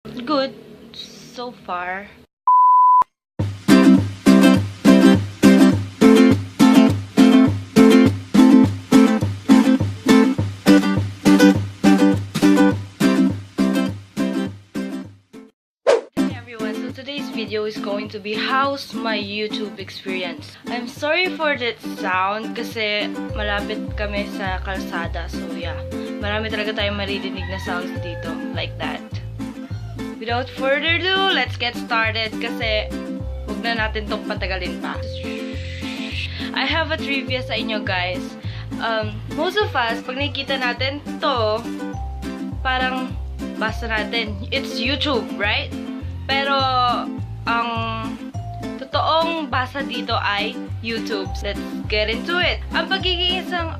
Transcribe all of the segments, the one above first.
Good so far. Hey everyone, so today's video is going to be how's my YouTube experience. I'm sorry for that sound kasi malapit kami sa kalsada. So yeah, marami talaga tayong maririnig na sounds dito like that. Without further ado, let's get started kasi huwag na natin itong patagalin pa. I have a trivia sa inyo guys. Most of us, pag nakikita natin to, parang basta natin, it's YouTube, right? Pero ang totoong basa dito ay YouTube. Let's get into it. Ang pagiging isang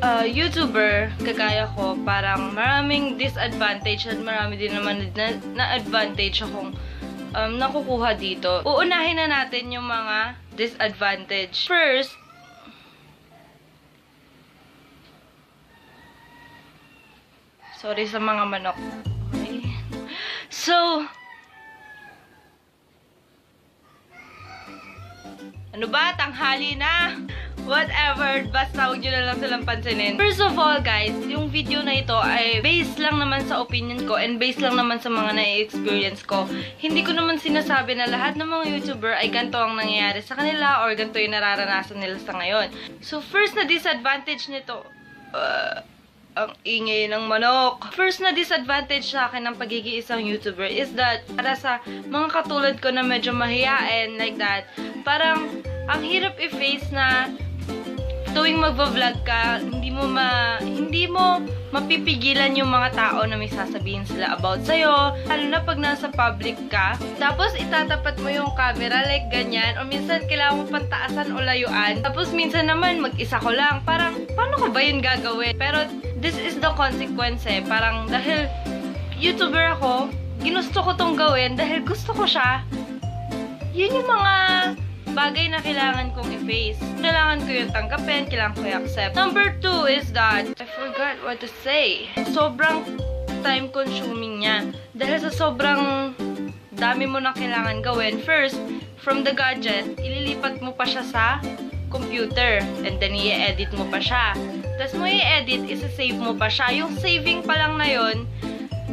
YouTuber, kagaya ko, parang maraming disadvantage at marami din naman na advantage akong nakukuha dito. Uunahin na natin yung mga disadvantage. First, sorry sa mga manok. Okay. So, ano ba? Tanghali na! Whatever, basta huwag nyo na lang silang pansinin. First of all, guys, yung video na ito ay based lang naman sa opinion ko and based lang naman sa mga na-experience ko. Hindi ko naman sinasabi na lahat ng mga YouTuber ay ganito ang nangyayari sa kanila or ganito yung nararanasan nila sa ngayon. So, first na disadvantage nito, ang ingay ng manok. First na disadvantage sa akin ng pagiging isang YouTuber is that para sa mga katulad ko na medyo mahiyain like that, parang ang hirap i-face na tuwing magva-vlog ka, hindi mo mapipigilan yung mga tao na may sasabihin sila about sa'yo. Lalo na pag nasa public ka, tapos itatapat mo yung camera like ganyan, o minsan kailangan mo pantaasan o layuan. Tapos minsan naman mag-isa ko lang. Parang, paano ko ba yun gagawin? Pero this is the consequence eh. Parang dahil YouTuber ako, ginusto ko tong gawin dahil gusto ko siya. Yun yung mga bagay na kailangan kong i-face. Kailangan ko yung tanggapin, kailangan ko yung accept. Number 2 is that, I forgot what to say. Sobrang time-consuming niya. Dahil sa sobrang dami mo na kailangan gawin. First, from the gadget, ililipat mo pa siya sa computer. And then, i-edit mo pa siya. Tapos mo i-edit, isa-save mo pa siya. Yung saving pa lang na yun,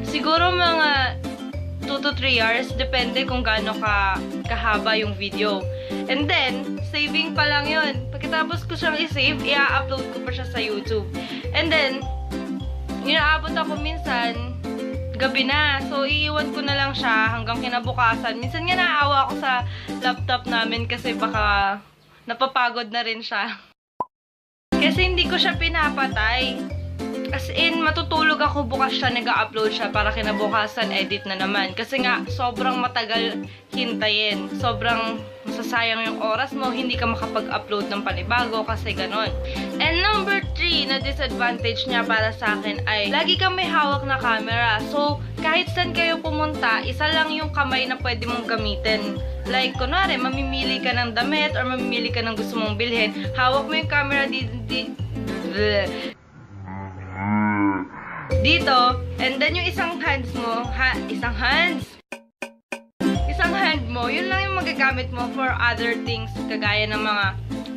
siguro mga 2 to 3 hours, depende kung gaano kahaba yung video. And then, saving pa lang yun. Pagkatapos ko siyang i-save, i-upload ko pa siya sa YouTube. And then, inaabot ako minsan, gabi na. So, iiwan ko na lang siya hanggang kinabukasan. Minsan nga naawa ako sa laptop namin kasi baka napapagod na rin siya. Kasi hindi ko siya pinapatay. As in, matutulog ako bukas siya, nag-upload siya para kinabukasan, edit na naman. Kasi nga, sobrang matagal hintayin. Sobrang masasayang yung oras mo, hindi ka makapag-upload ng panibago kasi ganon. And number 3 na disadvantage niya para sa akin ay lagi kang may hawak na camera. So, kahit saan kayo pumunta, isa lang yung kamay na pwede mong gamitin. Like, kunwari, mamimili ka ng damit or mamimili ka ng gusto mong bilhin. Hawak mo yung camera dito, and then yung isang hand mo, yun lang yung magagamit mo for other things, kagaya ng mga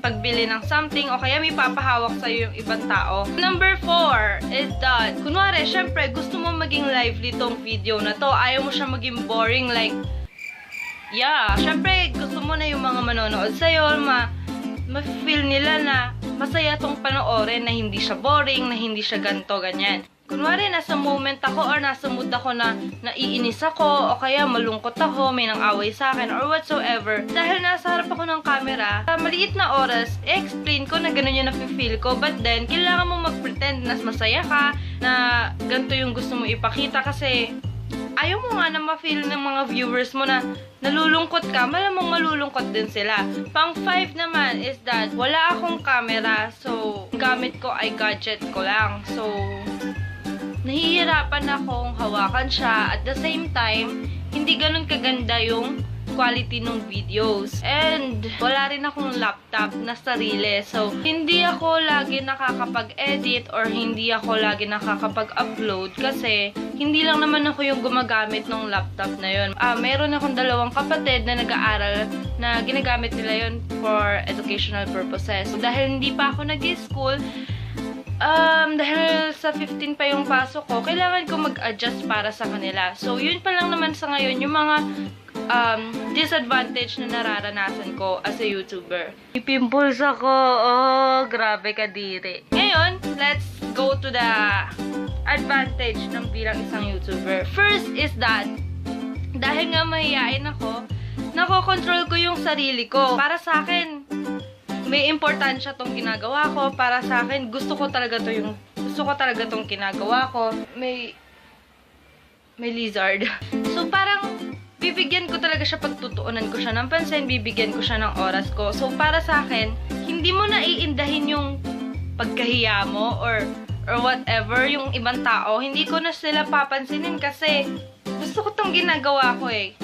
pagbili ng something, o kaya may papahawak sa'yo yung ibang tao. Number 4 is that, kunwari, syempre, gusto mo maging lively tong video na to, ayaw mo siya maging boring, like, yeah, syempre, gusto mo na yung mga manonood sa'yo, ma-feel nila na masaya tong panoorin, na hindi siya boring, na hindi siya ganto, ganyan. Kunwari, nasa moment ako or nasa mood ako na naiinis ako o kaya malungkot ako, may nang-away sa akin or whatsoever. Dahil nasa harap ako ng camera, sa maliit na oras, explain ko na ganun yung nafe-feel ko. But then, kailangan mo mag-pretend na masaya ka, na ganito yung gusto mo ipakita kasi ayaw mo nga na ma-feel ng mga viewers mo na nalulungkot ka, malamang malulungkot din sila. Pang 5 naman is that wala akong camera, so gamit ko ay gadget ko lang. So, nahihirapan akong hawakan siya. At the same time, hindi ganun kaganda yung quality ng videos. And wala rin akong laptop na sarili. So, hindi ako lagi nakakapag-edit or hindi ako lagi nakakapag-upload kasi hindi lang naman ako yung gumagamit ng laptop na yun. Meron akong dalawang kapatid na nag-aaral na ginagamit nila yun for educational purposes. So, dahil hindi pa ako nag-school, dahil sa 15 pa yung pasok ko, kailangan ko mag-adjust para sa kanila. So, yun pa lang naman sa ngayon yung mga disadvantage na nararanasan ko as a YouTuber. Pimples ako. Oh, grabe ka diri. Ngayon, let's go to the advantage ng bilang isang YouTuber. First is that, dahil nga mahihain ako, nakokontrol ko yung sarili ko. Para sa akin, may importansya tong ginagawa ko. Para sa akin, gusto ko talaga tong ginagawa ko. May lizard. So, parang bibigyan ko talaga siya, pagtutuunan ko siya ng pansin, bibigyan ko siya ng oras ko. So, para sa akin, hindi mo na iindahin yung pagkahiya mo or whatever, yung ibang tao. Hindi ko na sila papansinin kasi gusto ko tong ginagawa ko eh.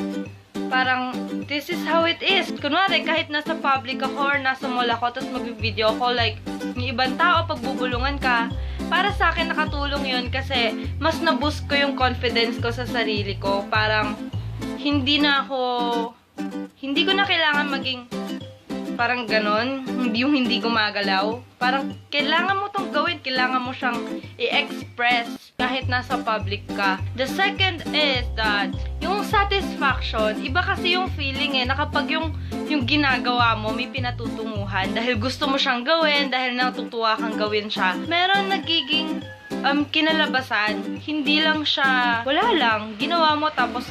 Parang, this is how it is. Kunwari, kahit nasa public ako or nasa mall ako, tapos mag-video ako, like, yung ibang tao, pagbubulungan ka, para sa akin nakatulong yun kasi mas na-boost ko yung confidence ko sa sarili ko. Parang, hindi ko na kailangan maging parang ganon, hindi gumagalaw. Parang, kailangan mo tong gawin, kailangan mo siyang i-express kahit nasa public ka. The second is that, yung satisfaction, iba kasi yung feeling na kapag yung ginagawa mo, may pinatutunguhan, dahil gusto mo siyang gawin, dahil natutuwa kang gawin siya, meron nagiging kinalabasan, hindi lang siya, wala lang, ginawa mo tapos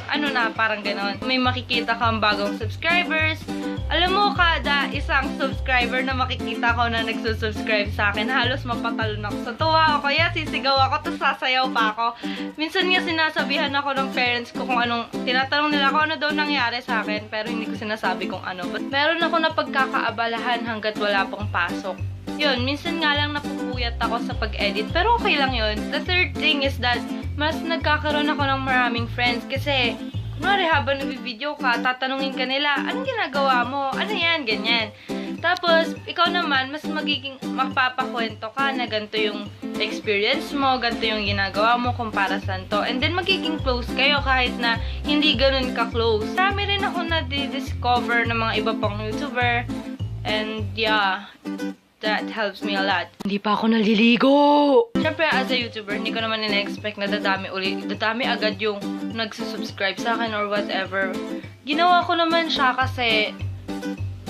parang ganon. May makikita kang bagong subscribers. Alam mo, kada isang subscriber na makikita ko na nagsusubscribe sa akin, halos mapatalon ako sa tuwa o kaya sisigaw ako tapos sasayaw pa ako. Minsan nga sinasabihan ako ng parents ko kung tinatanong nila kung ano daw nangyari sa akin, pero hindi ko sinasabi kung ano. But meron ako na pagkakaabalahan hanggat wala pang pasok. Yun, minsan nga lang napupuyat ako sa pag-edit, pero okay lang yun. The third thing is that, mas nagkakaroon ako ng maraming friends kasi, kunwari habang nag-video ka, tatanungin ka nila, anong ginagawa mo? Ano yan? Ganyan. Tapos, ikaw naman, mas magiging mapapakwento ka na ganito yung experience mo, ganito yung ginagawa mo, kumpara saan to. And then, magiging close kayo kahit na hindi ganun ka-close. Dami rin ako na-discover ng mga iba pang YouTuber. And yeah, that helps me a lot. Hindi pa ako naliligo! Siyempre, as a YouTuber, hindi ko naman ina-expect na dadami agad yung nagsusubscribe sa akin or whatever. Ginawa ko naman siya kasi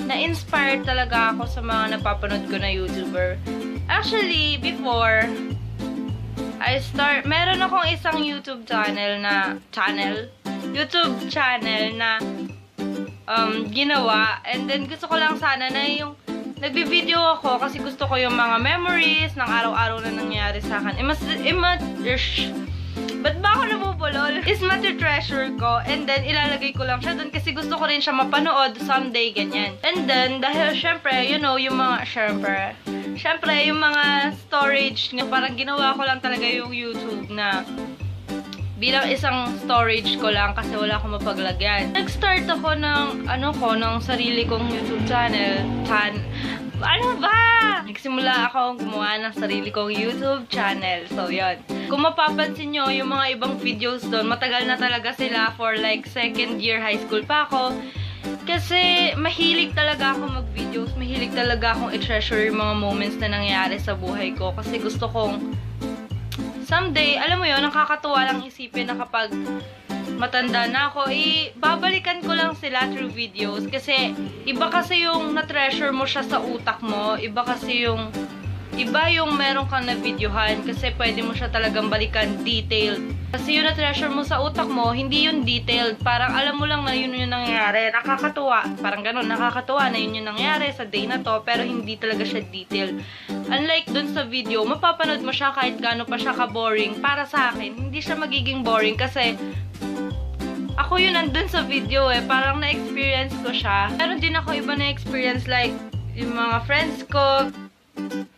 na-inspired talaga ako sa mga napapanood ko na YouTuber. Actually, before meron akong isang YouTube channel na ginawa, and then gusto ko lang sana na yung nagbi-video ako kasi gusto ko yung mga memories ng araw-araw na nangyari sa akin. Ba't ba ako namupulol? Is treasure ko, and then ilalagay ko lang siya dun kasi gusto ko rin siya mapanood someday, ganyan. And then, dahil syempre, yung mga storage, parang ginawa ko lang talaga yung YouTube na bilang isang storage ko lang kasi wala akong mapaglagyan. Nag-start ako ng sarili kong YouTube channel. Nagsimula akong gumawa ng sarili kong YouTube channel. So, yun. Kung mapapansin nyo, yung mga ibang videos doon, matagal na talaga sila for like second year high school pa ako. Kasi mahilig talaga ako mag-videos. Mahilig talaga akong i-treasure yung mga moments na nangyari sa buhay ko. Kasi gusto kong someday, alam mo yun, nakakatuwa lang isipin na kapag matanda na ako, babalikan ko lang sila through videos. Kasi, iba kasi yung na-treasure mo siya sa utak mo. Iba yung meron kang na-videohan. Kasi pwede mo siya talagang balikan detailed. Kasi yung na-treasure mo sa utak mo, hindi yun detailed. Parang alam mo lang na yun yung nangyari. Nakakatuwa. Parang ganun, nakakatuwa na yun yung nangyari sa day na to. Pero hindi talaga siya detailed. Unlike dun sa video, mapapanood mo siya kahit gaano pa siya ka-boring. Para sa akin, hindi siya magiging boring kasi ako yun nandun sa video parang na-experience ko siya. Meron din ako iba na-experience like yung mga friends ko,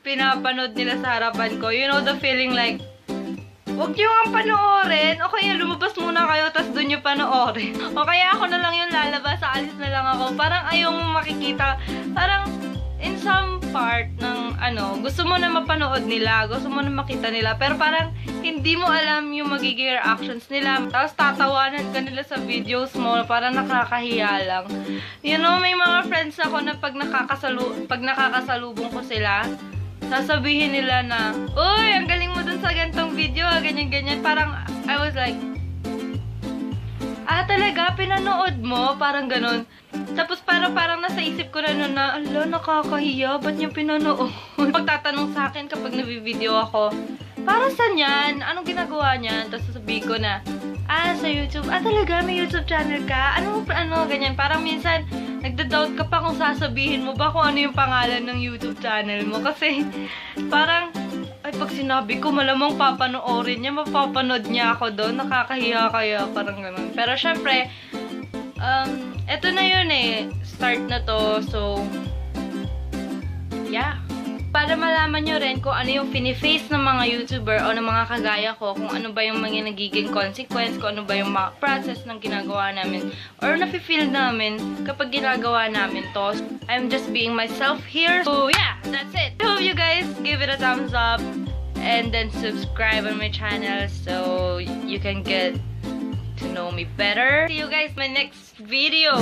pinapanood nila sa harapan ko. You know the feeling like Huwag nyo nga panoorin. O kaya lumabas muna kayo, tas doon nyo panoorin. O kaya ako na lang yung lalabas, aalis na lang ako. Parang ayaw mo makikita. Parang, in some part ng, gusto mo na mapanood nila, gusto mo na makita nila, pero parang, hindi mo alam yung magiging reactions nila. Tapos tatawanan ka nila sa videos mo, parang nakakahiya lang. You know, may mga friends ako na pag nakakasalubong ko sila, sasabihin nila na, uy, ang galing mo dun sa gantong video, ganyan-ganyan. Parang, I was like, talaga, pinanood mo? Parang ganun. Tapos parang nasa isip ko na nun na, ala, nakakahiya, ba't niya pinanood? Pagtatanong sa akin kapag nabibideo ako, para saan yan? Anong ginagawa niyan? Tapos sasabihin ko na, sa YouTube. Talaga, may YouTube channel ka? Ano, ganyan. Parang minsan, nagda-doubt ka pa kung sasabihin mo ba kung ano yung pangalan ng YouTube channel mo. Kasi, parang, pag sinabi ko, malamang papanoorin niya, mapapanood niya ako doon. Nakakahiya kaya, parang gano'n. Pero syempre, eto na yun eh. Start na to. So, yeah. Para malaman nyo rin kung ano yung fini-face ng mga YouTuber o ng mga kagaya ko, kung ano ba yung mga nagiging consequence, kung ano ba yung mga process ng ginagawa namin or nafe-feel namin kapag ginagawa namin to. I'm just being myself here. So yeah, that's it. I hope you guys give it a thumbs up and then subscribe on my channel so you can get to know me better. See you guys in my next video.